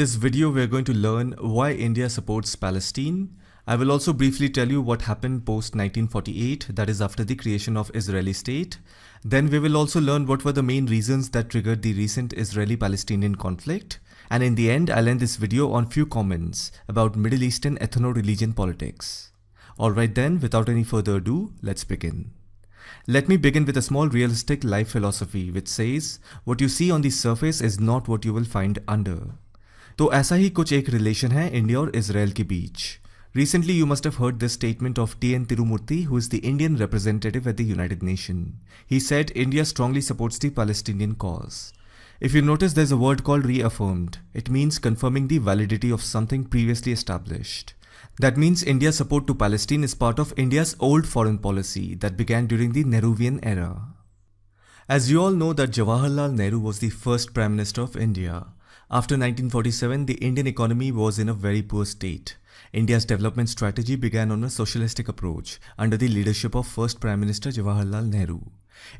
this video, we're going to learn why India supports Palestine. I will also briefly tell you what happened post 1948, that is after the creation of Israeli state. Then we will also learn what were the main reasons that triggered the recent Israeli-Palestinian conflict. And in the end, I'll end this video on few comments about Middle Eastern ethno-religion politics. Alright then, without any further ado, let's begin. Let me begin with a small realistic life philosophy which says, what you see on the surface is not what you will find under. तो ऐसा ही कुछ एक relation है India और Israel के बीच. Recently you must have heard this statement of T.N. Tirumurti, who is the Indian representative at the United Nations. He said India strongly supports the Palestinian cause. If you notice, there's a word called reaffirmed. It means confirming the validity of something previously established. That means India's support to Palestine is part of India's old foreign policy that began during the Nehruvian era. As you all know that Jawaharlal Nehru was the first Prime Minister of India. After 1947, the Indian economy was in a very poor state. India's development strategy began on a socialistic approach under the leadership of first Prime Minister Jawaharlal Nehru.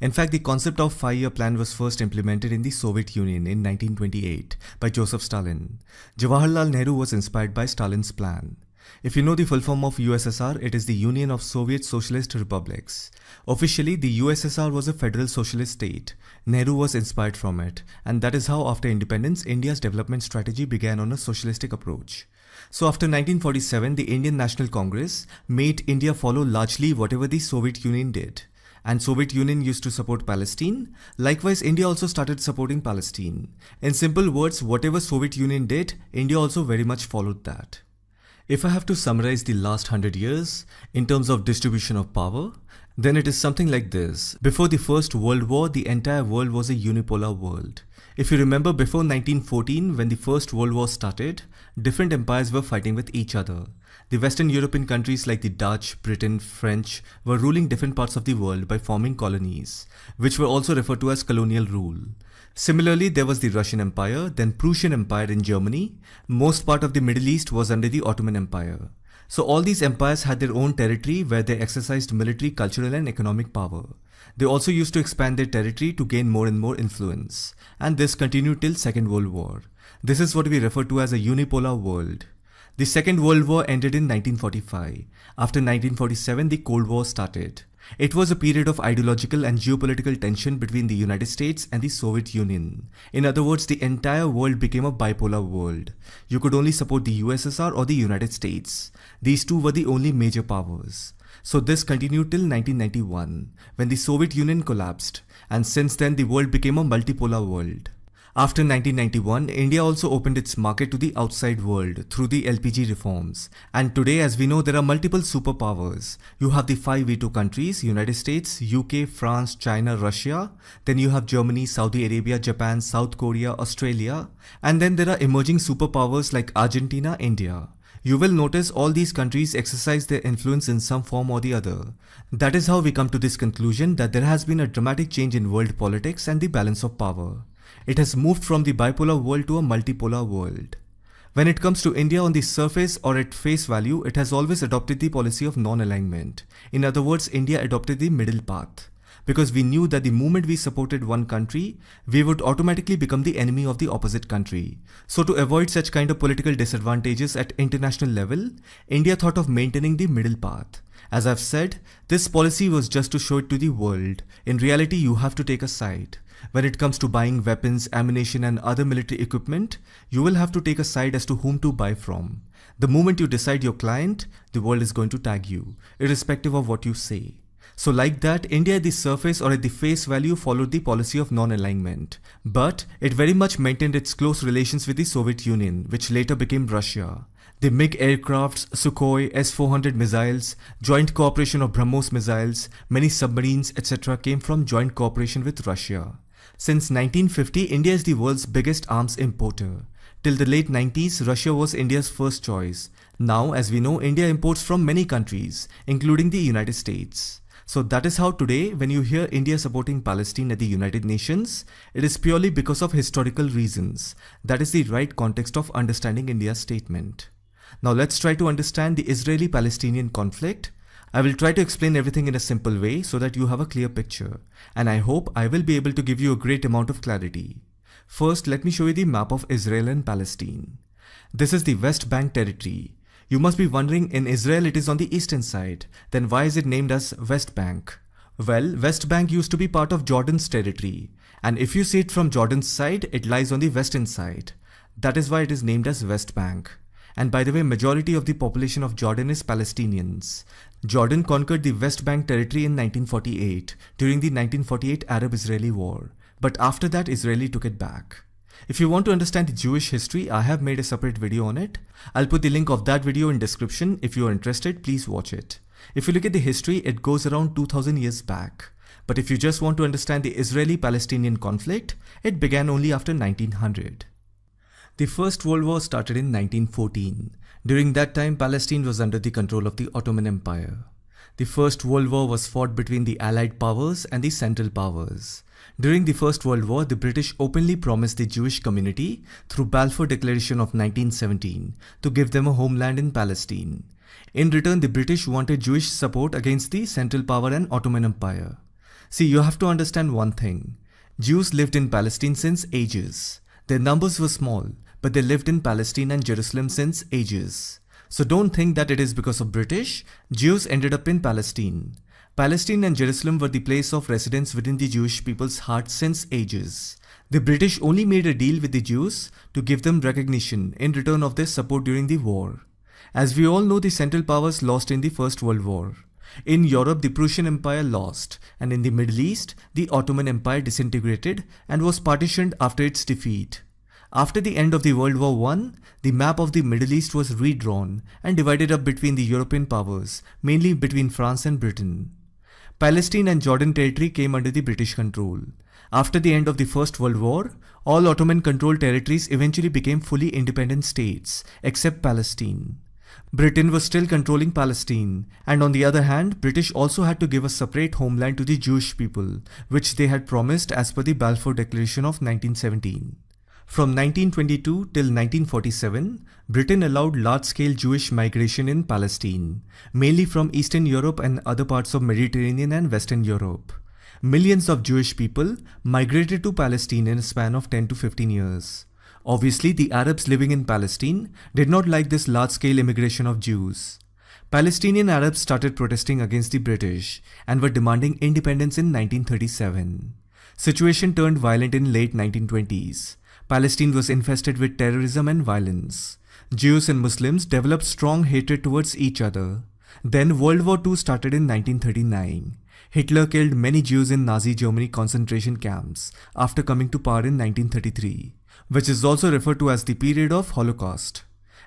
In fact, the concept of five-year plan was first implemented in the Soviet Union in 1928 by Joseph Stalin. Jawaharlal Nehru was inspired by Stalin's plan. If you know the full form of USSR, it is the Union of Soviet Socialist Republics. Officially, the USSR was a federal socialist state. Nehru was inspired from it, and that is how after independence, India's development strategy began on a socialistic approach. So after 1947, the Indian National Congress made India follow largely whatever the Soviet Union did. And Soviet Union used to support Palestine. Likewise, India also started supporting Palestine. In simple words, whatever Soviet Union did, India also very much followed that. If I have to summarize the last 100 years in terms of distribution of power, then it is something like this. Before the First World War, the entire world was a unipolar world. If you remember, before 1914, when the First World War started, different empires were fighting with each other. The Western European countries like the Dutch, Britain, French were ruling different parts of the world by forming colonies, which were also referred to as colonial rule. Similarly, there was the Russian Empire, then Prussian Empire in Germany. Most part of the Middle East was under the Ottoman Empire. So all these empires had their own territory where they exercised military, cultural and economic power. They also used to expand their territory to gain more and more influence. And this continued till Second World War. This is what we refer to as a unipolar world. The Second World War ended in 1945. After 1947, the Cold War started. It was a period of ideological and geopolitical tension between the United States and the Soviet Union. In other words, the entire world became a bipolar world. You could only support the USSR or the United States. These two were the only major powers. So this continued till 1991, when the Soviet Union collapsed, and since then the world became a multipolar world. After 1991, India also opened its market to the outside world through the LPG reforms. And today, as we know, there are multiple superpowers. You have the 5 veto countries, United States, UK, France, China, Russia. Then you have Germany, Saudi Arabia, Japan, South Korea, Australia. And then there are emerging superpowers like Argentina, India. You will notice all these countries exercise their influence in some form or the other. That is how we come to this conclusion that there has been a dramatic change in world politics and the balance of power. It has moved from the bipolar world to a multipolar world. When it comes to India, on the surface or at face value, it has always adopted the policy of non-alignment. In other words, India adopted the middle path. Because we knew that the moment we supported one country, we would automatically become the enemy of the opposite country. So to avoid such kind of political disadvantages at international level, India thought of maintaining the middle path. As I've said, this policy was just to show it to the world. In reality, you have to take a side. When it comes to buying weapons, ammunition and other military equipment, you will have to take a side as to whom to buy from. The moment you decide your client, the world is going to tag you, irrespective of what you say. So like that, India at the surface or at the face value followed the policy of non-alignment. But it very much maintained its close relations with the Soviet Union, which later became Russia. The MiG aircrafts, Sukhoi, S-400 missiles, joint cooperation of BrahMos missiles, many submarines, etc. came from joint cooperation with Russia. Since 1950, India is the world's biggest arms importer. Till the late 90s, Russia was India's first choice. Now, as we know, India imports from many countries, including the United States. So that is how today, when you hear India supporting Palestine at the United Nations, it is purely because of historical reasons. That is the right context of understanding India's statement. Now let's try to understand the Israeli-Palestinian conflict. I will try to explain everything in a simple way so that you have a clear picture, and I hope I will be able to give you a great amount of clarity. First, let me show you the map of Israel and Palestine. This is the West Bank territory. You must be wondering, in Israel it is on the eastern side, then why is it named as West Bank? Well, West Bank used to be part of Jordan's territory, and if you see it from Jordan's side, it lies on the western side. That is why it is named as West Bank. And by the way, majority of the population of Jordan is Palestinians. Jordan conquered the West Bank territory in 1948 during the 1948 Arab-Israeli War, but after that Israeli took it back. If you want to understand the Jewish history, I have made a separate video on it. I'll put the link of that video in description. If you are interested, please watch it. If you look at the history, it goes around 2000 years back. But if you just want to understand the Israeli-Palestinian conflict, it began only after 1900. The First World War started in 1914. During that time, Palestine was under the control of the Ottoman Empire. The First World War was fought between the Allied powers and the Central powers. During the First World War, the British openly promised the Jewish community through Balfour Declaration of 1917 to give them a homeland in Palestine. In return, the British wanted Jewish support against the Central Power and Ottoman Empire. See, you have to understand one thing. Jews lived in Palestine since ages. Their numbers were small, but they lived in Palestine and Jerusalem since ages. So don't think that it is because of British, Jews ended up in Palestine. Palestine and Jerusalem were the place of residence within the Jewish people's hearts since ages. The British only made a deal with the Jews to give them recognition in return of their support during the war. As we all know, the Central Powers lost in the First World War. In Europe, the Prussian Empire lost, and in the Middle East, the Ottoman Empire disintegrated and was partitioned after its defeat. After the end of the World War I, the map of the Middle East was redrawn and divided up between the European powers, mainly between France and Britain. Palestine and Jordan territory came under the British control. After the end of the First World War, all Ottoman-controlled territories eventually became fully independent states, except Palestine. Britain was still controlling Palestine, and on the other hand, British also had to give a separate homeland to the Jewish people, which they had promised as per the Balfour Declaration of 1917. From 1922 till 1947, Britain allowed large-scale Jewish migration in Palestine, mainly from Eastern Europe and other parts of Mediterranean and Western Europe. Millions of Jewish people migrated to Palestine in a span of 10 to 15 years. Obviously, the Arabs living in Palestine did not like this large-scale immigration of Jews. Palestinian Arabs started protesting against the British and were demanding independence in 1937. Situation turned violent in late 1920s. Palestine was infested with terrorism and violence. Jews and Muslims developed strong hatred towards each other. Then World War II started in 1939. Hitler killed many Jews in Nazi Germany concentration camps after coming to power in 1933, which is also referred to as the period of Holocaust.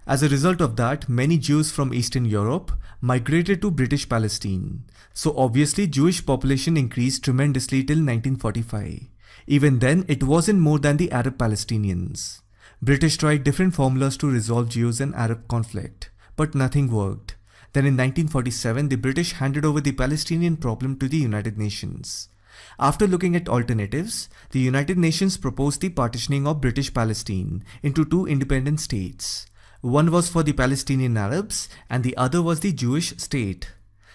As a result of that, many Jews from Eastern Europe migrated to British Palestine. So obviously Jewish population increased tremendously till 1945. Even then, it wasn't more than the Arab Palestinians. British tried different formulas to resolve Jews and Arab conflict, but nothing worked. Then in 1947, the British handed over the Palestinian problem to the United Nations. After looking at alternatives, the United Nations proposed the partitioning of British Palestine into two independent states. One was for the Palestinian Arabs and the other was the Jewish state.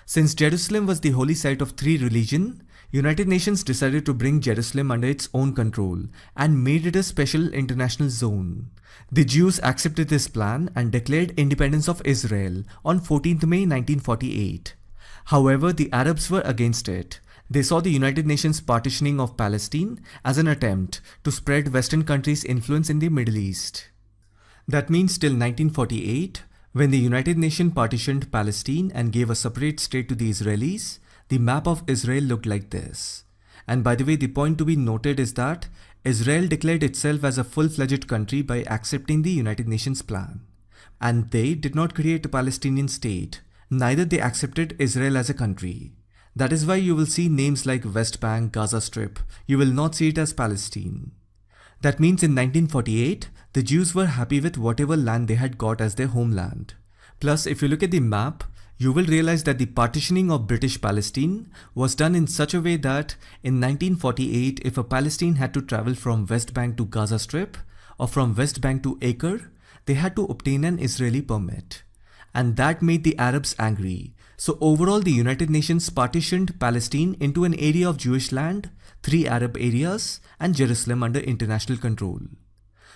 Since Jerusalem was the holy site of three religions, United Nations decided to bring Jerusalem under its own control and made it a special international zone. The Jews accepted this plan and declared independence of Israel on 14th May 1948. However, the Arabs were against it. They saw the United Nations partitioning of Palestine as an attempt to spread Western countries' influence in the Middle East. That means till 1948, when the United Nations partitioned Palestine and gave a separate state to the Israelis, the map of Israel looked like this. And by the way, the point to be noted is that Israel declared itself as a full-fledged country by accepting the United Nations plan. And they did not create a Palestinian state, neither they accepted Israel as a country. That is why you will see names like West Bank, Gaza Strip. You will not see it as Palestine. That means in 1948, the Jews were happy with whatever land they had got as their homeland. Plus, if you look at the map, you will realize that the partitioning of British Palestine was done in such a way that in 1948, if a Palestine had to travel from West Bank to Gaza Strip or from West Bank to Acre, they had to obtain an Israeli permit. And that made the Arabs angry. So overall, the United Nations partitioned Palestine into an area of Jewish land, 3 Arab areas, and Jerusalem under international control.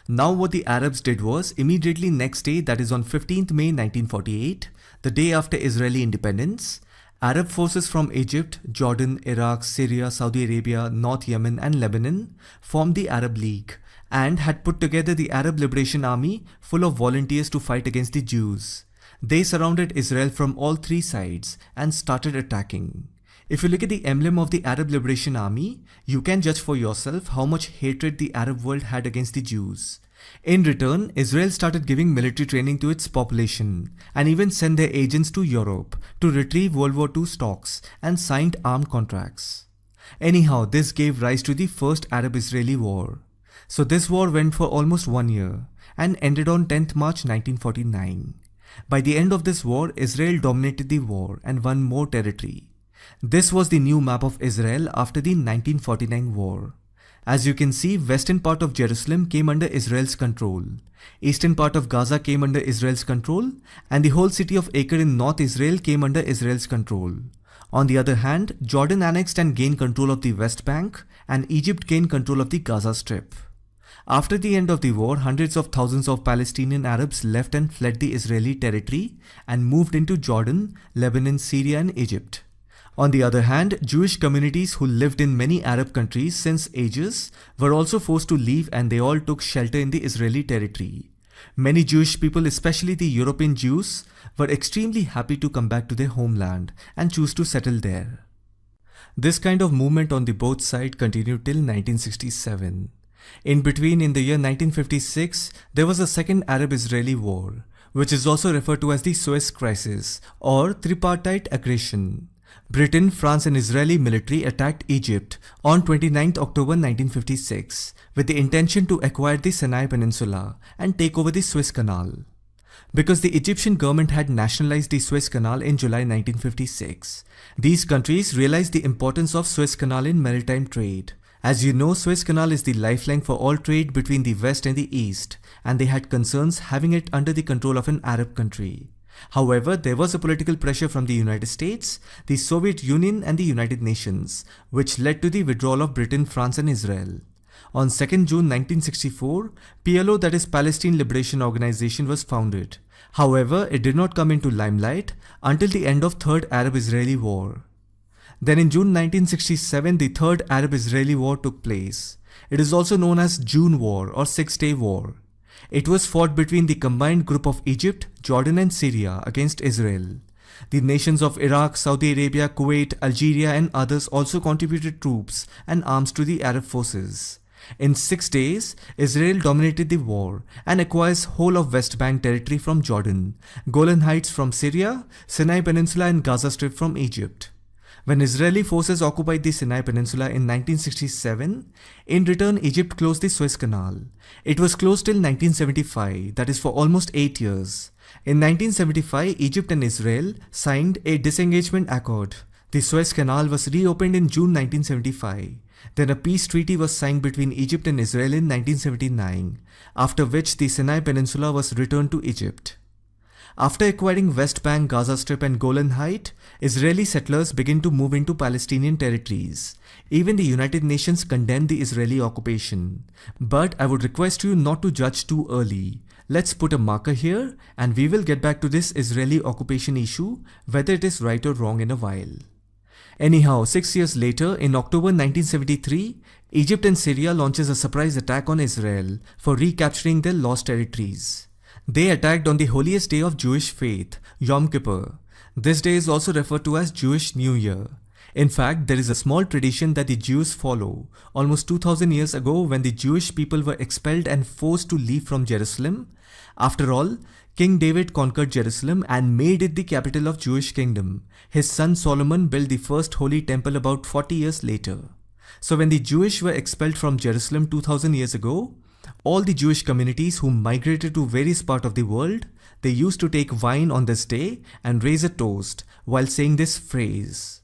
Now what the Arabs did was, immediately next day, that is on 15th May 1948, the day after Israeli independence, Arab forces from Egypt, Jordan, Iraq, Syria, Saudi Arabia, North Yemen and Lebanon formed the Arab League and had put together the Arab Liberation Army full of volunteers to fight against the Jews. They surrounded Israel from all three sides and started attacking. If you look at the emblem of the Arab Liberation Army, you can judge for yourself how much hatred the Arab world had against the Jews. In return, Israel started giving military training to its population and even sent their agents to Europe to retrieve World War II stocks and signed armed contracts. Anyhow, this gave rise to the First Arab-Israeli War. So this war went for almost 1 year and ended on 10th March 1949. By the end of this war, Israel dominated the war and won more territory. This was the new map of Israel after the 1949 war. As you can see, western part of Jerusalem came under Israel's control. Eastern part of Gaza came under Israel's control, and the whole city of Acre in North Israel came under Israel's control. On the other hand, Jordan annexed and gained control of the West Bank, and Egypt gained control of the Gaza Strip. After the end of the war, hundreds of thousands of Palestinian Arabs left and fled the Israeli territory and moved into Jordan, Lebanon, Syria and Egypt. On the other hand, Jewish communities who lived in many Arab countries since ages were also forced to leave, and they all took shelter in the Israeli territory. Many Jewish people, especially the European Jews, were extremely happy to come back to their homeland and choose to settle there. This kind of movement on the both sides continued till 1967. In between, in the year 1956, there was a second Arab-Israeli war, which is also referred to as the Suez Crisis or tripartite aggression. Britain, France and Israeli military attacked Egypt on 29 October 1956 with the intention to acquire the Sinai Peninsula and take over the Suez Canal. Because the Egyptian government had nationalized the Suez Canal in July 1956, these countries realized the importance of Suez Canal in maritime trade. As you know, Suez Canal is the lifeline for all trade between the West and the East, and they had concerns having it under the control of an Arab country. However, there was a political pressure from the United States, the Soviet Union and the United Nations, which led to the withdrawal of Britain, France and Israel. On 2nd June 1964, PLO, that is Palestine Liberation Organization, was founded. However, it did not come into limelight until the end of Third Arab-Israeli War. Then in June 1967, the Third Arab-Israeli War took place. It is also known as June War or Six-Day War. It was fought between the combined group of Egypt, Jordan and Syria against Israel. The nations of Iraq, Saudi Arabia, Kuwait, Algeria and others also contributed troops and arms to the Arab forces. In 6 days, Israel dominated the war and acquires whole of West Bank territory from Jordan, Golan Heights from Syria, Sinai Peninsula and Gaza Strip from Egypt. When Israeli forces occupied the Sinai Peninsula in 1967, in return Egypt closed the Suez Canal. It was closed till 1975, that is for almost 8 years. In 1975, Egypt and Israel signed a disengagement accord. The Suez Canal was reopened in June 1975. Then a peace treaty was signed between Egypt and Israel in 1979, after which the Sinai Peninsula was returned to Egypt. After acquiring West Bank, Gaza Strip and Golan Heights, Israeli settlers began to move into Palestinian territories. Even the United Nations condemned the Israeli occupation. But I would request you not to judge too early. Let's put a marker here and we will get back to this Israeli occupation issue, whether it is right or wrong in a while. Anyhow, 6 years later, in October 1973, Egypt and Syria launches a surprise attack on Israel for recapturing their lost territories. They attacked on the holiest day of Jewish faith, Yom Kippur. This day is also referred to as Jewish New Year. In fact, there is a small tradition that the Jews follow. Almost 2000 years ago, when the Jewish people were expelled and forced to leave from Jerusalem. After all, King David conquered Jerusalem and made it the capital of Jewish kingdom. His son Solomon built the first holy temple about 40 years later. So when the Jewish were expelled from Jerusalem 2000 years ago, all the Jewish communities who migrated to various parts of the world, they used to take wine on this day and raise a toast while saying this phrase,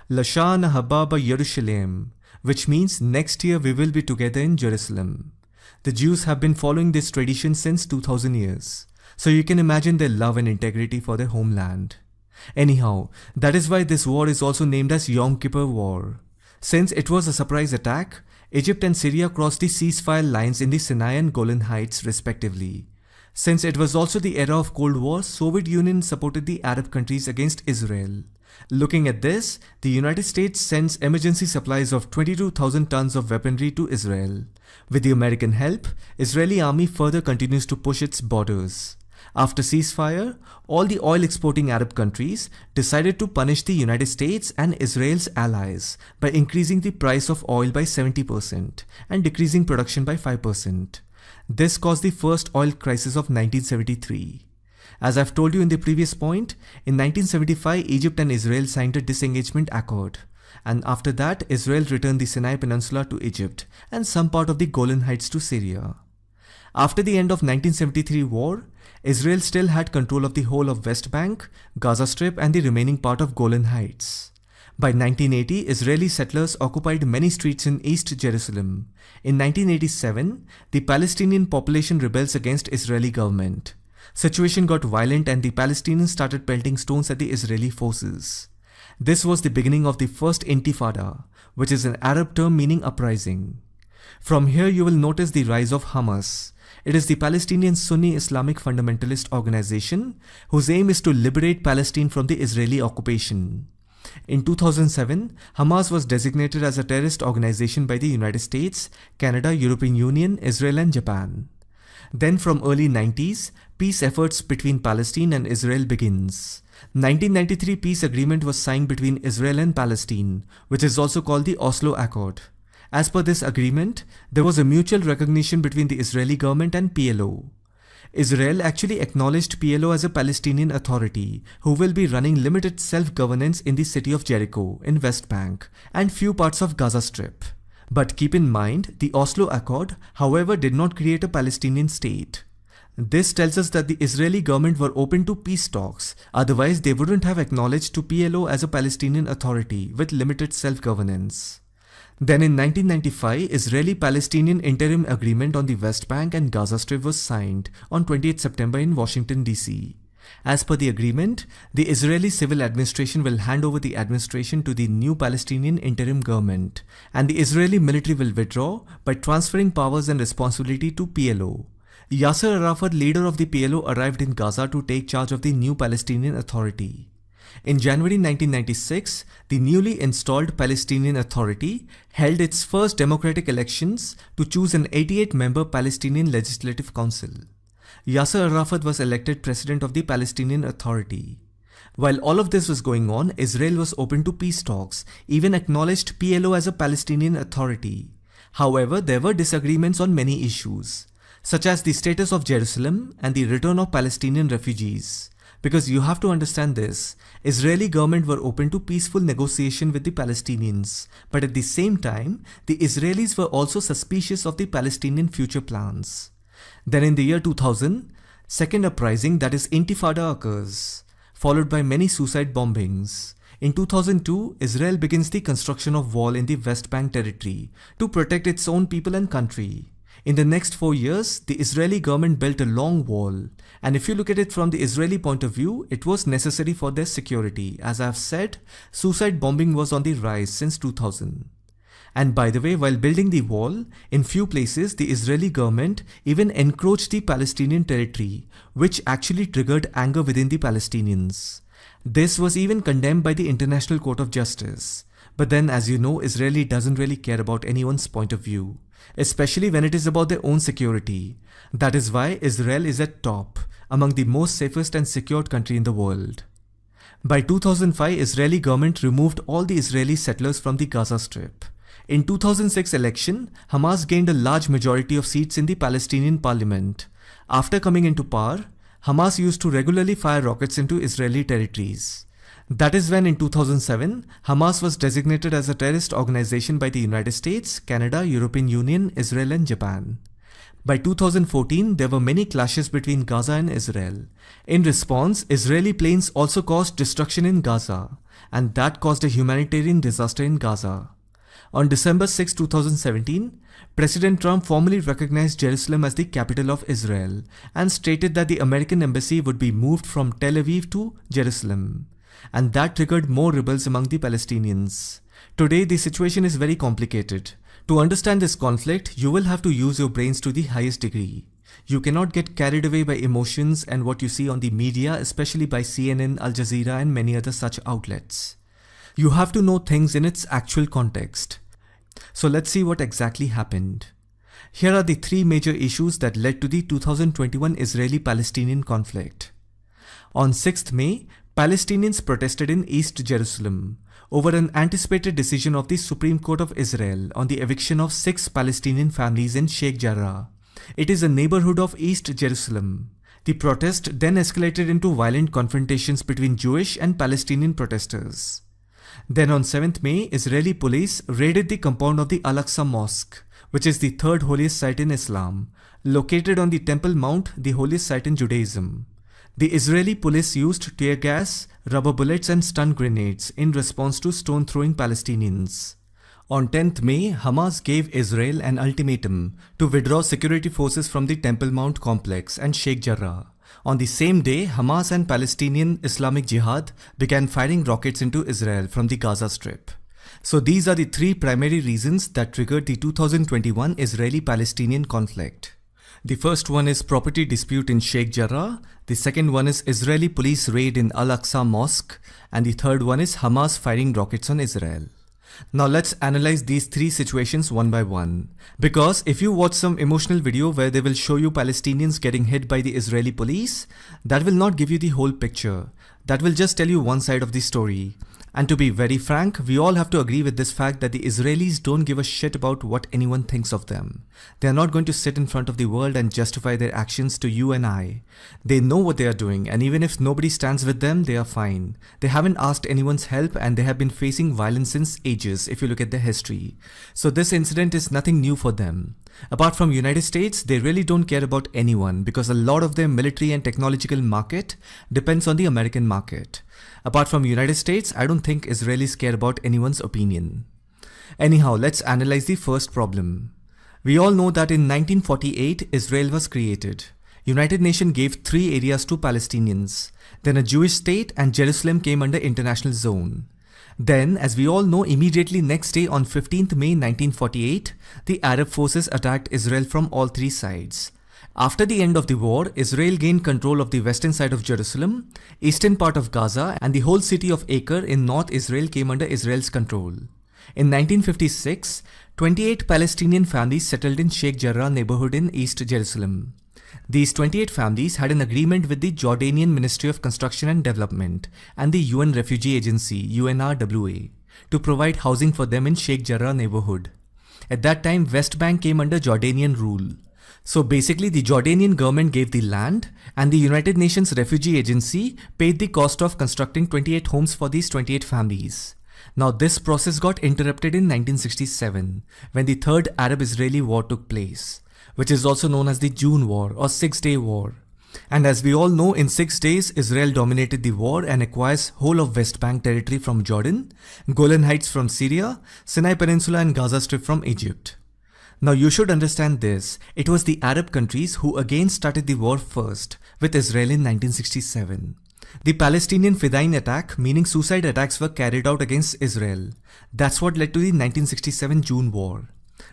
Lashana Hababa Yerushalem, which means next year we will be together in Jerusalem. The Jews have been following this tradition since 2000 years. So you can imagine their love and integrity for their homeland. Anyhow, that is why this war is also named as Yom Kippur War. Since it was a surprise attack, Egypt and Syria crossed the ceasefire lines in the Sinai and Golan Heights respectively. Since it was also the era of Cold War, Soviet Union supported the Arab countries against Israel. Looking at this, the United States sends emergency supplies of 22,000 tons of weaponry to Israel. With the American help, Israeli army further continues to push its borders. After ceasefire, all the oil-exporting Arab countries decided to punish the United States and Israel's allies by increasing the price of oil by 70% and decreasing production by 5%. This caused the first oil crisis of 1973. As I've told you in the previous point, in 1975 Egypt and Israel signed a disengagement accord. And after that, Israel returned the Sinai Peninsula to Egypt and some part of the Golan Heights to Syria. After the end of 1973 war, Israel still had control of the whole of West Bank, Gaza Strip and the remaining part of Golan Heights. By 1980, Israeli settlers occupied many streets in East Jerusalem. In 1987, the Palestinian population rebels against Israeli government. Situation got violent and the Palestinians started pelting stones at the Israeli forces. This was the beginning of the first Intifada, which is an Arab term meaning uprising. From here you will notice the rise of Hamas. It is the Palestinian Sunni Islamic fundamentalist organization whose aim is to liberate Palestine from the Israeli occupation. In 2007, Hamas was designated as a terrorist organization by the United States, Canada, European Union, Israel and Japan. Then from early 90s, peace efforts between Palestine and Israel begins. 1993 peace agreement was signed between Israel and Palestine, which is also called the Oslo Accord. As per this agreement, there was a mutual recognition between the Israeli government and PLO. Israel actually acknowledged PLO as a Palestinian authority who will be running limited self-governance in the city of Jericho in West Bank and few parts of Gaza Strip. But keep in mind, the Oslo Accord, however, did not create a Palestinian state. This tells us that the Israeli government were open to peace talks, otherwise they wouldn't have acknowledged to PLO as a Palestinian authority with limited self-governance. Then in 1995, Israeli-Palestinian Interim Agreement on the West Bank and Gaza Strip was signed on 28 September in Washington, D.C. As per the agreement, the Israeli civil administration will hand over the administration to the new Palestinian interim government, and the Israeli military will withdraw by transferring powers and responsibility to PLO. Yasser Arafat, leader of the PLO, arrived in Gaza to take charge of the new Palestinian Authority. In January 1996, the newly installed Palestinian Authority held its first democratic elections to choose an 88-member Palestinian Legislative Council. Yasser Arafat was elected president of the Palestinian Authority. While all of this was going on, Israel was open to peace talks, even acknowledged PLO as a Palestinian authority. However, there were disagreements on many issues, such as the status of Jerusalem and the return of Palestinian refugees. Because you have to understand this, Israeli government were open to peaceful negotiation with the Palestinians, but at the same time, the Israelis were also suspicious of the Palestinian future plans. Then in the year 2000, second uprising, that is Intifada, occurs, followed by many suicide bombings. In 2002, Israel begins the construction of wall in the West Bank territory to protect its own people and country. In the next 4 years, the Israeli government built a long wall, and if you look at it from the Israeli point of view, it was necessary for their security. As I have said, suicide bombing was on the rise since 2000. And by the way, while building the wall, in few places the Israeli government even encroached the Palestinian territory, which actually triggered anger within the Palestinians. This was even condemned by the International Court of Justice. But then, as you know, Israel doesn't really care about anyone's point of view, especially when it is about their own security. That is why Israel is at top, among the most safest and secured country in the world. By 2005, Israeli government removed all the Israeli settlers from the Gaza Strip. In 2006 election, Hamas gained a large majority of seats in the Palestinian parliament. After coming into power, Hamas used to regularly fire rockets into Israeli territories. That is when in 2007, Hamas was designated as a terrorist organization by the United States, Canada, European Union, Israel and Japan. By 2014, there were many clashes between Gaza and Israel. In response, Israeli planes also caused destruction in Gaza, and that caused a humanitarian disaster in Gaza. On December 6, 2017, President Trump formally recognized Jerusalem as the capital of Israel and stated that the American embassy would be moved from Tel Aviv to Jerusalem. And that triggered more rebels among the Palestinians. Today, the situation is very complicated. To understand this conflict, you will have to use your brains to the highest degree. You cannot get carried away by emotions and what you see on the media, especially by CNN, Al Jazeera and many other such outlets. You have to know things in its actual context. So let's see what exactly happened. Here are the three major issues that led to the 2021 Israeli-Palestinian conflict. On 6th May, Palestinians protested in East Jerusalem over an anticipated decision of the Supreme Court of Israel on the eviction of 6 Palestinian families in Sheikh Jarrah. It is a neighborhood of East Jerusalem. The protest then escalated into violent confrontations between Jewish and Palestinian protesters. Then on 7th May, Israeli police raided the compound of the Al-Aqsa Mosque, which is the third holiest site in Islam, located on the Temple Mount, the holiest site in Judaism. The Israeli police used tear gas, rubber bullets and stun grenades in response to stone-throwing Palestinians. On 10th May, Hamas gave Israel an ultimatum to withdraw security forces from the Temple Mount complex and Sheikh Jarrah. On the same day, Hamas and Palestinian Islamic Jihad began firing rockets into Israel from the Gaza Strip. So these are the three primary reasons that triggered the 2021 Israeli-Palestinian conflict. The first one is property dispute in Sheikh Jarrah, the second one is Israeli police raid in Al-Aqsa Mosque, and the third one is Hamas firing rockets on Israel. Now let's analyze these three situations one by one. Because if you watch some emotional video where they will show you Palestinians getting hit by the Israeli police, that will not give you the whole picture. That will just tell you one side of the story. And to be very frank, we all have to agree with this fact that the Israelis don't give a shit about what anyone thinks of them. They are not going to sit in front of the world and justify their actions to you and I. They know what they are doing, and even if nobody stands with them, they are fine. They haven't asked anyone's help and they have been facing violence since ages if you look at their history. So this incident is nothing new for them. Apart from United States, they really don't care about anyone because a lot of their military and technological market depends on the American market. Apart from United States, I don't think Israelis care about anyone's opinion. Anyhow, let's analyze the first problem. We all know that in 1948, Israel was created. United Nations gave 3 areas to Palestinians. Then a Jewish state and Jerusalem came under international zone. Then, as we all know, immediately next day on 15th May 1948, the Arab forces attacked Israel from all 3 sides. After the end of the war, Israel gained control of the western side of Jerusalem, eastern part of Gaza, and the whole city of Acre in North Israel came under Israel's control. In 1956, 28 Palestinian families settled in Sheikh Jarrah neighborhood in East Jerusalem. These 28 families had an agreement with the Jordanian Ministry of Construction and Development and the UN Refugee Agency UNRWA to provide housing for them in Sheikh Jarrah neighborhood. At that time, West Bank came under Jordanian rule. So basically the Jordanian government gave the land and the United Nations Refugee Agency paid the cost of constructing 28 homes for these 28 families. Now this process got interrupted in 1967 when the Third Arab-Israeli War took place, which is also known as the June War or Six-Day War. And as we all know, in 6 days, Israel dominated the war and acquires whole of West Bank territory from Jordan, Golan Heights from Syria, Sinai Peninsula and Gaza Strip from Egypt. Now you should understand this, it was the Arab countries who again started the war first with Israel in 1967. The Palestinian Fedayeen attack, meaning suicide attacks, were carried out against Israel. That's what led to the 1967 June War.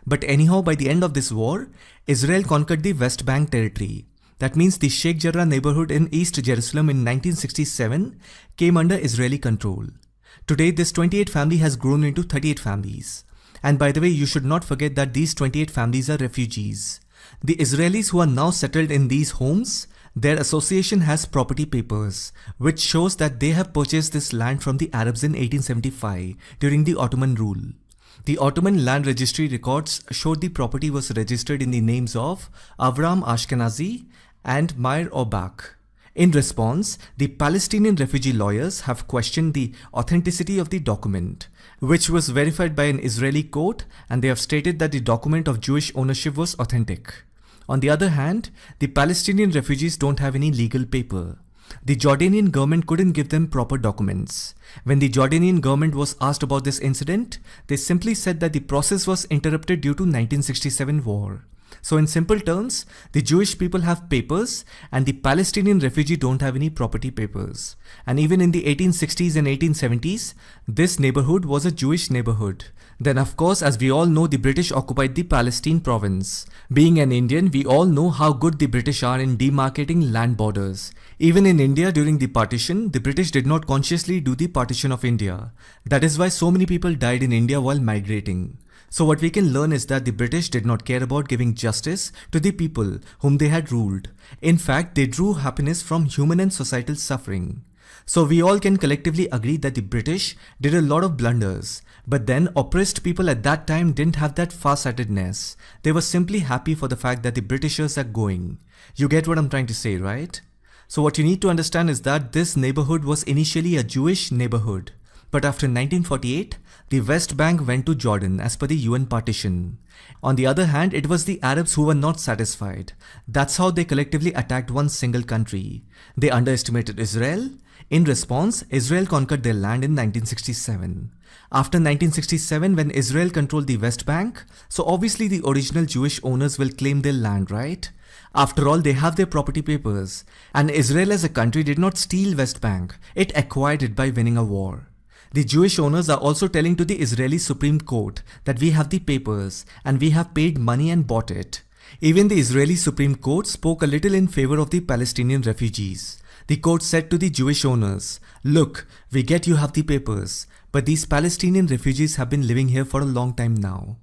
But anyhow, by the end of this war, Israel conquered the West Bank territory. That means the Sheikh Jarrah neighborhood in East Jerusalem in 1967 came under Israeli control. Today, this 28 family has grown into 38 families. And by the way, you should not forget that these 28 families are refugees. The Israelis who are now settled in these homes, their association has property papers, which shows that they have purchased this land from the Arabs in 1875 during the Ottoman rule. The Ottoman land registry records showed the property was registered in the names of Avram Ashkenazi and Meir Orbach. In response, the Palestinian refugee lawyers have questioned the authenticity of the document, which was verified by an Israeli court, and they have stated that the document of Jewish ownership was authentic. On the other hand, the Palestinian refugees don't have any legal paper. The Jordanian government couldn't give them proper documents. When the Jordanian government was asked about this incident, they simply said that the process was interrupted due to 1967 war. So in simple terms, the Jewish people have papers and the Palestinian refugee don't have any property papers. And even in the 1860s and 1870s, this neighborhood was a Jewish neighborhood. Then of course, as we all know, the British occupied the Palestine province. Being an Indian, we all know how good the British are in demarcating land borders. Even in India during the partition, the British did not consciously do the partition of India. That is why so many people died in India while migrating. So what we can learn is that the British did not care about giving justice to the people whom they had ruled. In fact, they drew happiness from human and societal suffering. So we all can collectively agree that the British did a lot of blunders. But then oppressed people at that time didn't have that far-sightedness. They were simply happy for the fact that the Britishers are going. You get what I'm trying to say, right? So what you need to understand is that this neighborhood was initially a Jewish neighborhood. But after 1948, the West Bank went to Jordan as per the UN partition. On the other hand, it was the Arabs who were not satisfied. That's how they collectively attacked one single country. They underestimated Israel. In response, Israel conquered their land in 1967. After 1967, when Israel controlled the West Bank, so obviously the original Jewish owners will claim their land, right? After all, they have their property papers. And Israel as a country did not steal West Bank. It acquired it by winning a war. The Jewish owners are also telling to the Israeli Supreme Court that we have the papers and we have paid money and bought it. Even the Israeli Supreme Court spoke a little in favor of the Palestinian refugees. The court said to the Jewish owners, look, we get you have the papers, but these Palestinian refugees have been living here for a long time now.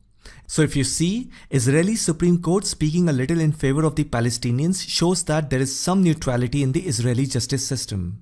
So if you see, Israeli Supreme Court speaking a little in favor of the Palestinians shows that there is some neutrality in the Israeli justice system.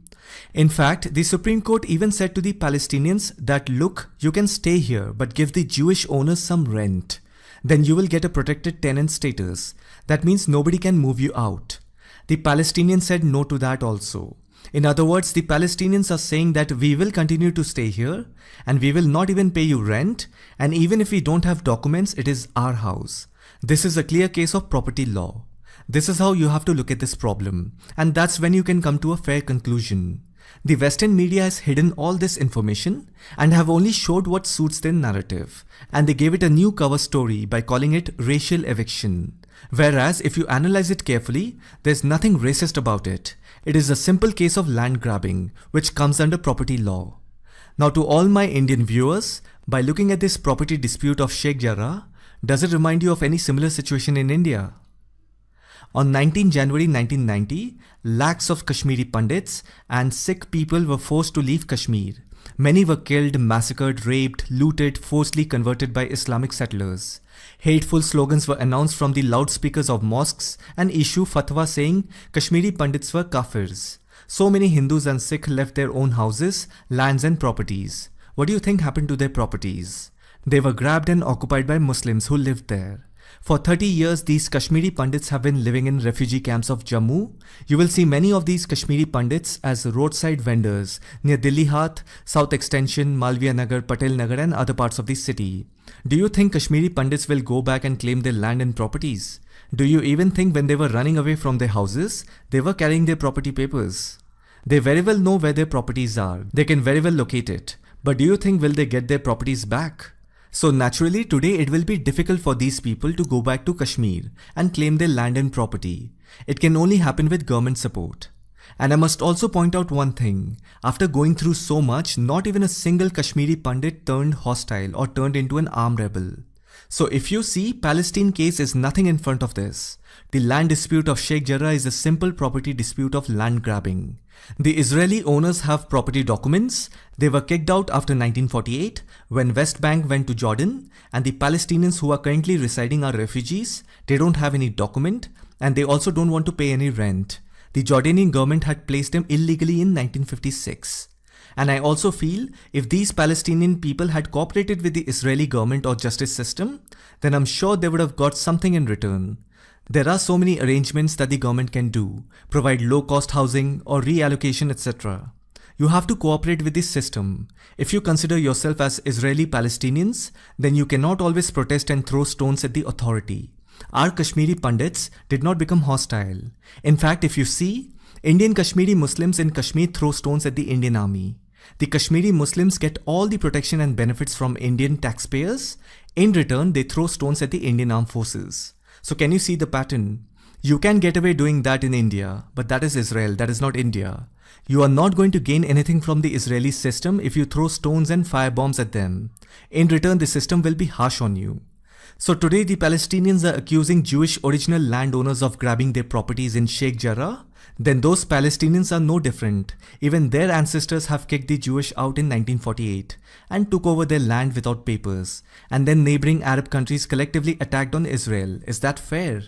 In fact, the Supreme Court even said to the Palestinians that look, you can stay here but give the Jewish owners some rent. Then you will get a protected tenant status. That means nobody can move you out. The Palestinians said no to that also. In other words, the Palestinians are saying that we will continue to stay here and we will not even pay you rent, and even if we don't have documents, it is our house. This is a clear case of property law. This is how you have to look at this problem, and that's when you can come to a fair conclusion. The Western media has hidden all this information and have only showed what suits their narrative, and they gave it a new cover story by calling it racial eviction. Whereas if you analyze it carefully, there's nothing racist about it. It is a simple case of land grabbing, which comes under property law. Now to all my Indian viewers, by looking at this property dispute of Sheikh Jarrah, does it remind you of any similar situation in India? On 19 January 1990, lakhs of Kashmiri Pandits and Sikh people were forced to leave Kashmir. Many were killed, massacred, raped, looted, forcibly converted by Islamic settlers. Hateful slogans were announced from the loudspeakers of mosques and issue fatwa saying Kashmiri Pandits were kafirs. So many Hindus and Sikh left their own houses, lands and properties. What do you think happened to their properties? They were grabbed and occupied by Muslims who lived there. For 30 years, these Kashmiri Pandits have been living in refugee camps of Jammu. You will see many of these Kashmiri Pandits as roadside vendors near Dilli Hath, South Extension, Malviya Nagar, Patel Nagar and other parts of the city. Do you think Kashmiri Pandits will go back and claim their land and properties? Do you even think when they were running away from their houses, they were carrying their property papers? They very well know where their properties are. They can very well locate it. But do you think will they get their properties back? So naturally, today it will be difficult for these people to go back to Kashmir and claim their land and property. It can only happen with government support. And I must also point out one thing. After going through so much, not even a single Kashmiri Pandit turned hostile or turned into an armed rebel. So if you see, Palestine case is nothing in front of this. The land dispute of Sheikh Jarrah is a simple property dispute of land grabbing. The Israeli owners have property documents. They were kicked out after 1948 when West Bank went to Jordan, and the Palestinians who are currently residing are refugees. They don't have any document and they also don't want to pay any rent. The Jordanian government had placed them illegally in 1956. And I also feel if these Palestinian people had cooperated with the Israeli government or justice system, then I'm sure they would have got something in return. There are so many arrangements that the government can do, provide low-cost housing or reallocation, etc. You have to cooperate with this system. If you consider yourself as Israeli Palestinians, then you cannot always protest and throw stones at the authority. Our Kashmiri Pandits did not become hostile. In fact, if you see, Indian Kashmiri Muslims in Kashmir throw stones at the Indian army. The Kashmiri Muslims get all the protection and benefits from Indian taxpayers. In return, they throw stones at the Indian armed forces. So can you see the pattern? You can get away doing that in India, but that is Israel, that is not India. You are not going to gain anything from the Israeli system if you throw stones and firebombs at them. In return, the system will be harsh on you. So today the Palestinians are accusing Jewish original landowners of grabbing their properties in Sheikh Jarrah. Then those Palestinians are no different. Even their ancestors have kicked the Jewish out in 1948 and took over their land without papers. And then neighboring Arab countries collectively attacked on Israel. Is that fair?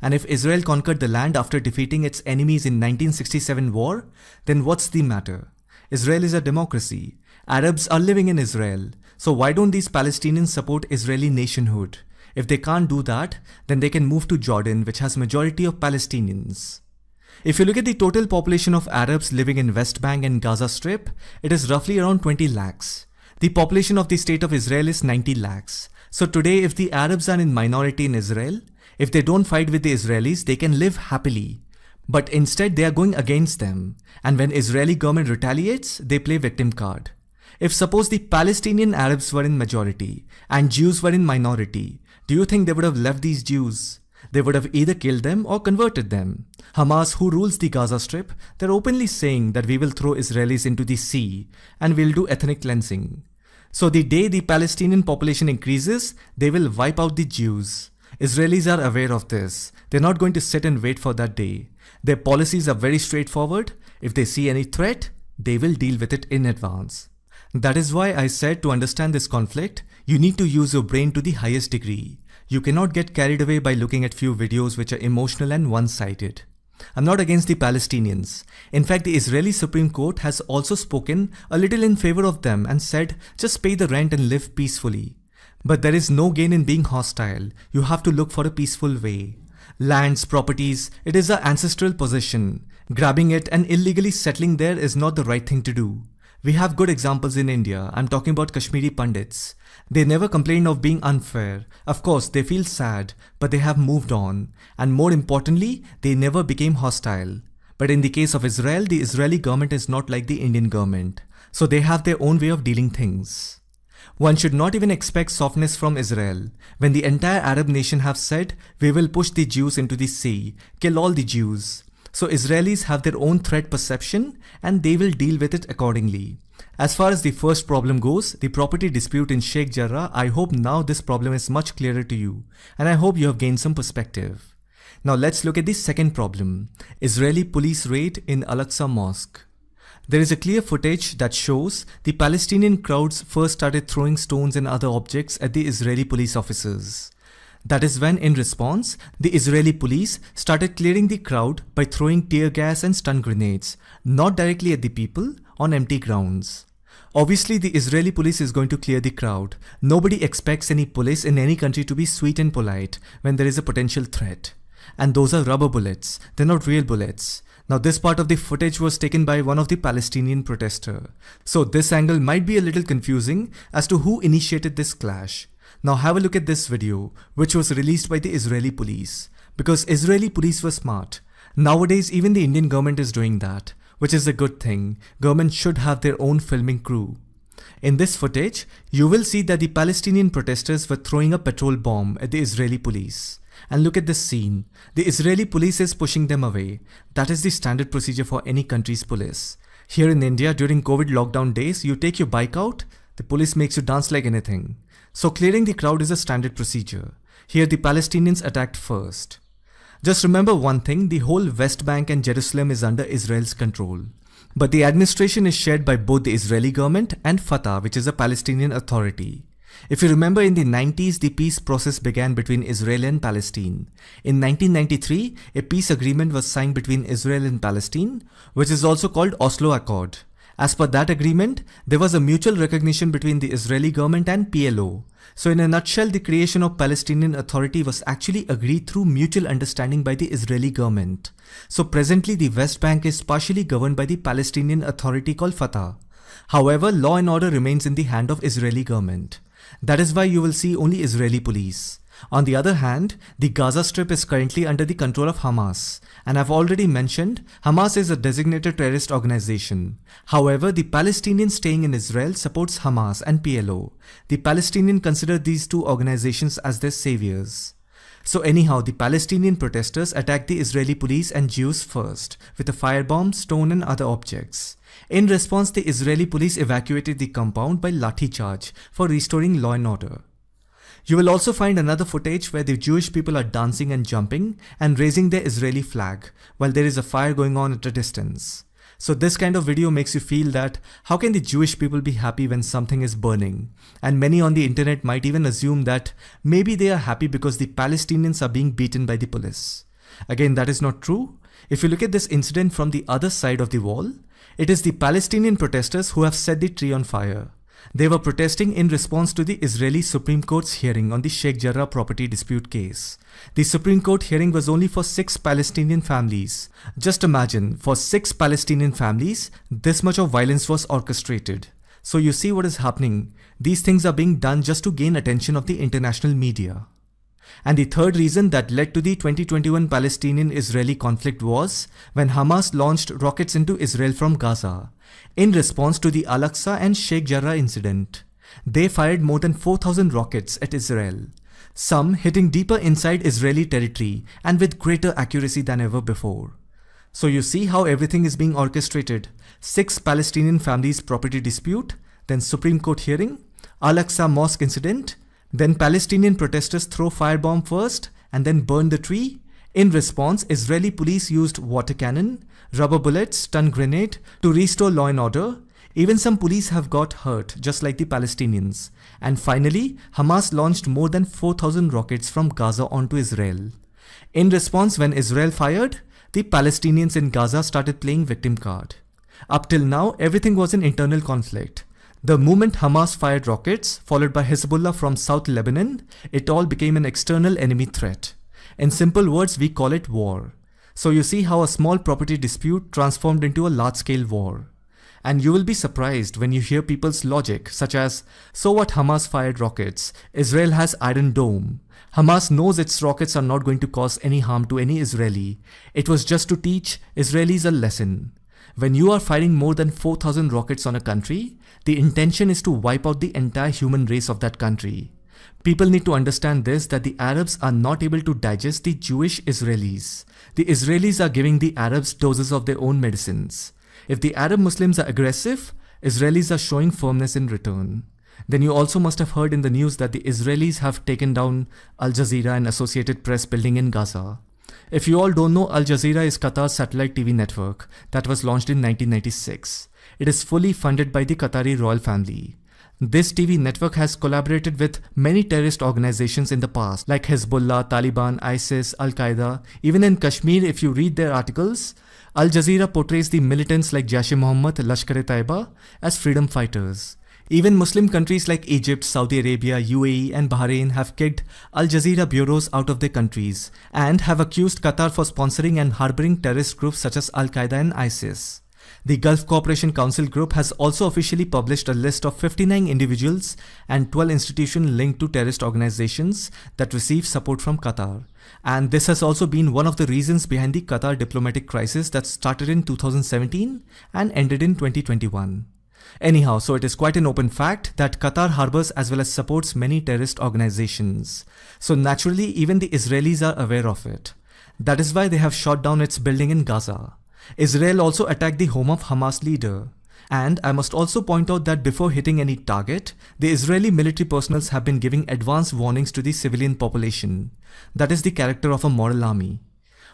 And if Israel conquered the land after defeating its enemies in 1967 war, then what's the matter? Israel is a democracy. Arabs are living in Israel. So why don't these Palestinians support Israeli nationhood? If they can't do that, then they can move to Jordan, which has majority of Palestinians. If you look at the total population of Arabs living in West Bank and Gaza Strip, it is roughly around 20 lakhs. The population of the state of Israel is 90 lakhs. So today, if the Arabs are in minority in Israel, if they don't fight with the Israelis, they can live happily. But instead, they are going against them. And when Israeli government retaliates, they play victim card. If suppose the Palestinian Arabs were in majority and Jews were in minority, do you think they would have left these Jews? They would have either killed them or converted them. Hamas, who rules the Gaza Strip, they're openly saying that we will throw Israelis into the sea and we'll do ethnic cleansing. So the day the Palestinian population increases, they will wipe out the Jews. Israelis are aware of this. They're not going to sit and wait for that day. Their policies are very straightforward. If they see any threat, they will deal with it in advance. That is why I said to understand this conflict, you need to use your brain to the highest degree. You cannot get carried away by looking at few videos which are emotional and one-sided. I'm not against the Palestinians. In fact, the Israeli Supreme Court has also spoken a little in favor of them and said, just pay the rent and live peacefully. But there is no gain in being hostile. You have to look for a peaceful way. Lands, properties, it is our ancestral possession. Grabbing it and illegally settling there is not the right thing to do. We have good examples in India. I'm talking about Kashmiri Pandits. They never complained of being unfair. Of course, they feel sad, but they have moved on. And more importantly, they never became hostile. But in the case of Israel, the Israeli government is not like the Indian government. So they have their own way of dealing things. One should not even expect softness from Israel. When the entire Arab nation have said, we will push the Jews into the sea, kill all the Jews. So Israelis have their own threat perception and they will deal with it accordingly. As far as the first problem goes, the property dispute in Sheikh Jarrah, I hope now this problem is much clearer to you and I hope you have gained some perspective. Now let's look at the second problem, Israeli police raid in Al-Aqsa Mosque. There is a clear footage that shows the Palestinian crowds first started throwing stones and other objects at the Israeli police officers. That is when, in response, the Israeli police started clearing the crowd by throwing tear gas and stun grenades, not directly at the people, on empty grounds. Obviously, the Israeli police is going to clear the crowd. Nobody expects any police in any country to be sweet and polite when there is a potential threat. And those are rubber bullets, they're not real bullets. Now this part of the footage was taken by one of the Palestinian protesters. So this angle might be a little confusing as to who initiated this clash. Now have a look at this video, which was released by the Israeli police. Because Israeli police were smart. Nowadays even the Indian government is doing that, which is a good thing. Government should have their own filming crew. In this footage, you will see that the Palestinian protesters were throwing a petrol bomb at the Israeli police. And look at this scene. The Israeli police is pushing them away. That is the standard procedure for any country's police. Here in India, during COVID lockdown days, you take your bike out, the police makes you dance like anything. So clearing the crowd is a standard procedure. Here the Palestinians attacked first. Just remember one thing, the whole West Bank and Jerusalem is under Israel's control. But the administration is shared by both the Israeli government and Fatah, which is a Palestinian authority. If you remember, in the 90s, the peace process began between Israel and Palestine. In 1993, a peace agreement was signed between Israel and Palestine, which is also called Oslo Accord. As per that agreement, there was a mutual recognition between the Israeli government and PLO. So in a nutshell, the creation of Palestinian Authority was actually agreed through mutual understanding by the Israeli government. So presently, the West Bank is partially governed by the Palestinian Authority called Fatah. However, law and order remains in the hand of Israeli government. That is why you will see only Israeli police. On the other hand, the Gaza Strip is currently under the control of Hamas. And I've already mentioned, Hamas is a designated terrorist organization. However, the Palestinians staying in Israel supports Hamas and PLO. The Palestinians consider these two organizations as their saviors. So anyhow, the Palestinian protesters attacked the Israeli police and Jews first, with a firebomb, stone and other objects. In response, the Israeli police evacuated the compound by lathi charge for restoring law and order. You will also find another footage where the Jewish people are dancing and jumping and raising their Israeli flag, while there is a fire going on at a distance. So this kind of video makes you feel that how can the Jewish people be happy when something is burning? And many on the internet might even assume that maybe they are happy because the Palestinians are being beaten by the police. Again, that is not true. If you look at this incident from the other side of the wall, it is the Palestinian protesters who have set the tree on fire. They were protesting in response to the Israeli Supreme Court's hearing on the Sheikh Jarrah property dispute case. The Supreme Court hearing was only for 6 Palestinian families. Just imagine, for 6 Palestinian families, this much of violence was orchestrated. So you see what is happening. These things are being done just to gain attention of the international media. And the third reason that led to the 2021 Palestinian-Israeli conflict was when Hamas launched rockets into Israel from Gaza. In response to the Al-Aqsa and Sheikh Jarrah incident, they fired more than 4,000 rockets at Israel, some hitting deeper inside Israeli territory and with greater accuracy than ever before. So you see how everything is being orchestrated. 6 Palestinian families' property dispute, then Supreme Court hearing, Al-Aqsa mosque incident, then Palestinian protesters throw firebomb first and then burn the tree. In response, Israeli police used water cannon, rubber bullets, stun grenade to restore law and order. Even some police have got hurt, just like the Palestinians. And finally, Hamas launched more than 4,000 rockets from Gaza onto Israel. In response, when Israel fired, the Palestinians in Gaza started playing victim card. Up till now, everything was an internal conflict. The moment Hamas fired rockets, followed by Hezbollah from South Lebanon, it all became an external enemy threat. In simple words, we call it war. So you see how a small property dispute transformed into a large-scale war. And you will be surprised when you hear people's logic, such as, so what, Hamas fired rockets, Israel has Iron Dome. Hamas knows its rockets are not going to cause any harm to any Israeli. It was just to teach Israelis a lesson. When you are firing more than 4,000 rockets on a country, the intention is to wipe out the entire human race of that country. People need to understand this, that the Arabs are not able to digest the Jewish Israelis. The Israelis are giving the Arabs doses of their own medicines. If the Arab Muslims are aggressive, Israelis are showing firmness in return. Then you also must have heard in the news that the Israelis have taken down Al Jazeera and Associated Press building in Gaza. If you all don't know, Al Jazeera is Qatar's satellite TV network that was launched in 1996. It is fully funded by the Qatari royal family. This TV network has collaborated with many terrorist organizations in the past, like Hezbollah, Taliban, ISIS, Al-Qaeda. Even in Kashmir, if you read their articles, Al Jazeera portrays the militants like Jaish-e-Mohammed, Lashkar-e-Taiba as freedom fighters. Even Muslim countries like Egypt, Saudi Arabia, UAE and Bahrain have kicked Al Jazeera bureaus out of their countries and have accused Qatar for sponsoring and harboring terrorist groups such as Al-Qaeda and ISIS. The Gulf Cooperation Council group has also officially published a list of 59 individuals and 12 institutions linked to terrorist organizations that receive support from Qatar. And this has also been one of the reasons behind the Qatar diplomatic crisis that started in 2017 and ended in 2021. Anyhow, so it is quite an open fact that Qatar harbors as well as supports many terrorist organizations. So naturally, even the Israelis are aware of it. That is why they have shot down its building in Gaza. Israel also attacked the home of Hamas leader. And I must also point out that before hitting any target, the Israeli military personnel have been giving advance warnings to the civilian population. That is the character of a model army.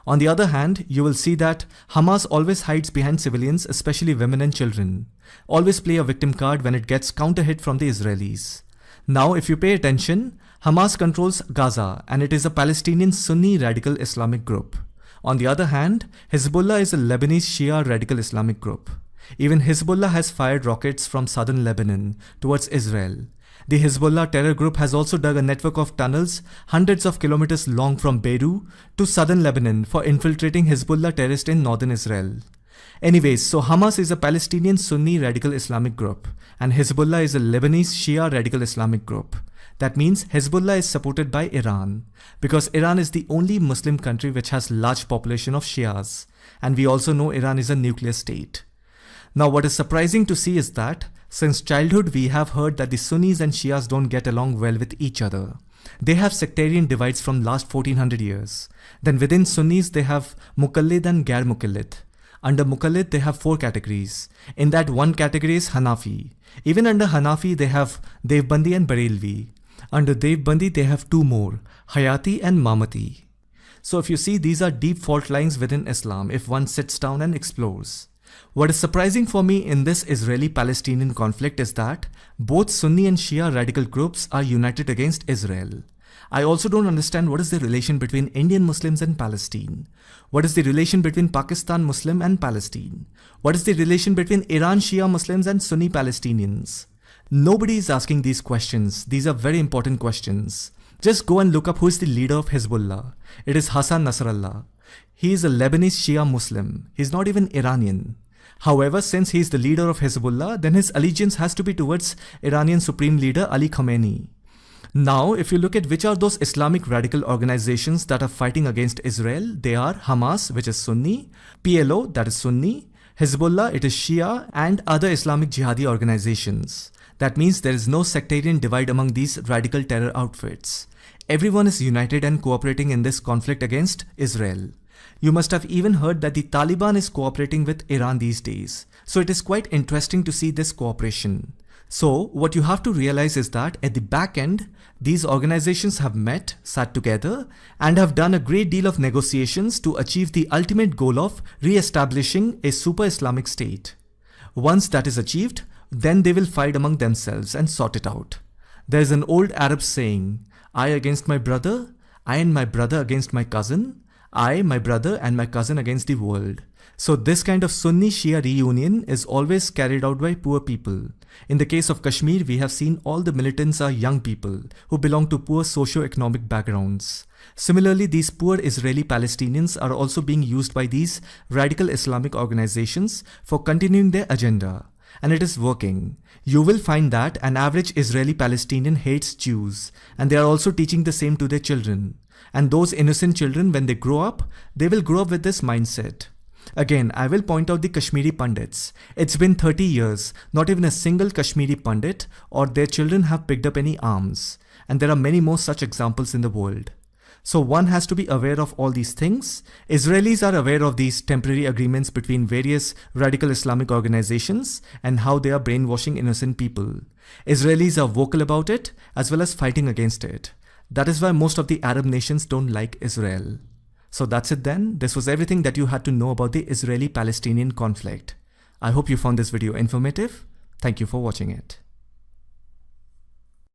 On the other hand, you will see that Hamas always hides behind civilians, especially women and children. Always play a victim card when it gets counter-hit from the Israelis. Now, if you pay attention, Hamas controls Gaza and it is a Palestinian Sunni radical Islamic group. On the other hand, Hezbollah is a Lebanese Shia radical Islamic group. Even Hezbollah has fired rockets from southern Lebanon towards Israel. The Hezbollah terror group has also dug a network of tunnels hundreds of kilometers long from Beirut to southern Lebanon for infiltrating Hezbollah terrorists in northern Israel. Anyways, so Hamas is a Palestinian Sunni radical Islamic group and Hezbollah is a Lebanese Shia radical Islamic group. That means Hezbollah is supported by Iran because Iran is the only Muslim country which has large population of Shias, and we also know Iran is a nuclear state. Now what is surprising to see is that since childhood we have heard that the Sunnis and Shias don't get along well with each other. They have sectarian divides from last 1400 years. Then within Sunnis, they have Muqallid and Gair Muqallid. Under Muqallid, they have 4 categories. In that, one category is Hanafi. Even under Hanafi, they have Devbandi and Barelvi. Under Devbandi, they have 2 more, Hayati and Mamati. So if you see, these are deep fault lines within Islam if one sits down and explores. What is surprising for me in this Israeli-Palestinian conflict is that both Sunni and Shia radical groups are united against Israel. I also don't understand what is the relation between Indian Muslims and Palestine. What is the relation between Pakistan Muslim and Palestine? What is the relation between Iran Shia Muslims and Sunni Palestinians? Nobody is asking these questions. These are very important questions. Just go and look up who is the leader of Hezbollah. It is Hassan Nasrallah. He is a Lebanese Shia Muslim. He is not even Iranian. However, since he is the leader of Hezbollah, then his allegiance has to be towards Iranian Supreme Leader Ali Khamenei. Now, if you look at which are those Islamic radical organizations that are fighting against Israel, they are Hamas, which is Sunni, PLO, that is Sunni, Hezbollah, it is Shia, and other Islamic jihadi organizations. That means there is no sectarian divide among these radical terror outfits. Everyone is united and cooperating in this conflict against Israel. You must have even heard that the Taliban is cooperating with Iran these days. So it is quite interesting to see this cooperation. So what you have to realize is that at the back end, these organizations have met, sat together, and have done a great deal of negotiations to achieve the ultimate goal of re-establishing a super Islamic state. Once that is achieved, then they will fight among themselves and sort it out. There is an old Arab saying, I against my brother, I and my brother against my cousin, I, my brother and my cousin against the world. So this kind of Sunni-Shia reunion is always carried out by poor people. In the case of Kashmir, we have seen all the militants are young people who belong to poor socio-economic backgrounds. Similarly, these poor Israeli Palestinians are also being used by these radical Islamic organizations for continuing their agenda. And it is working. You will find that an average Israeli Palestinian hates Jews, and they are also teaching the same to their children. And those innocent children, when they grow up, they will grow up with this mindset. Again, I will point out the Kashmiri Pandits. It's been 30 years, not even a single Kashmiri Pandit or their children have picked up any arms. And there are many more such examples in the world. So one has to be aware of all these things. Israelis are aware of these temporary agreements between various radical Islamic organizations and how they are brainwashing innocent people. Israelis are vocal about it as well as fighting against it. That is why most of the Arab nations don't like Israel. So that's it then. This was everything that you had to know about the Israeli-Palestinian conflict. I hope you found this video informative. Thank you for watching it.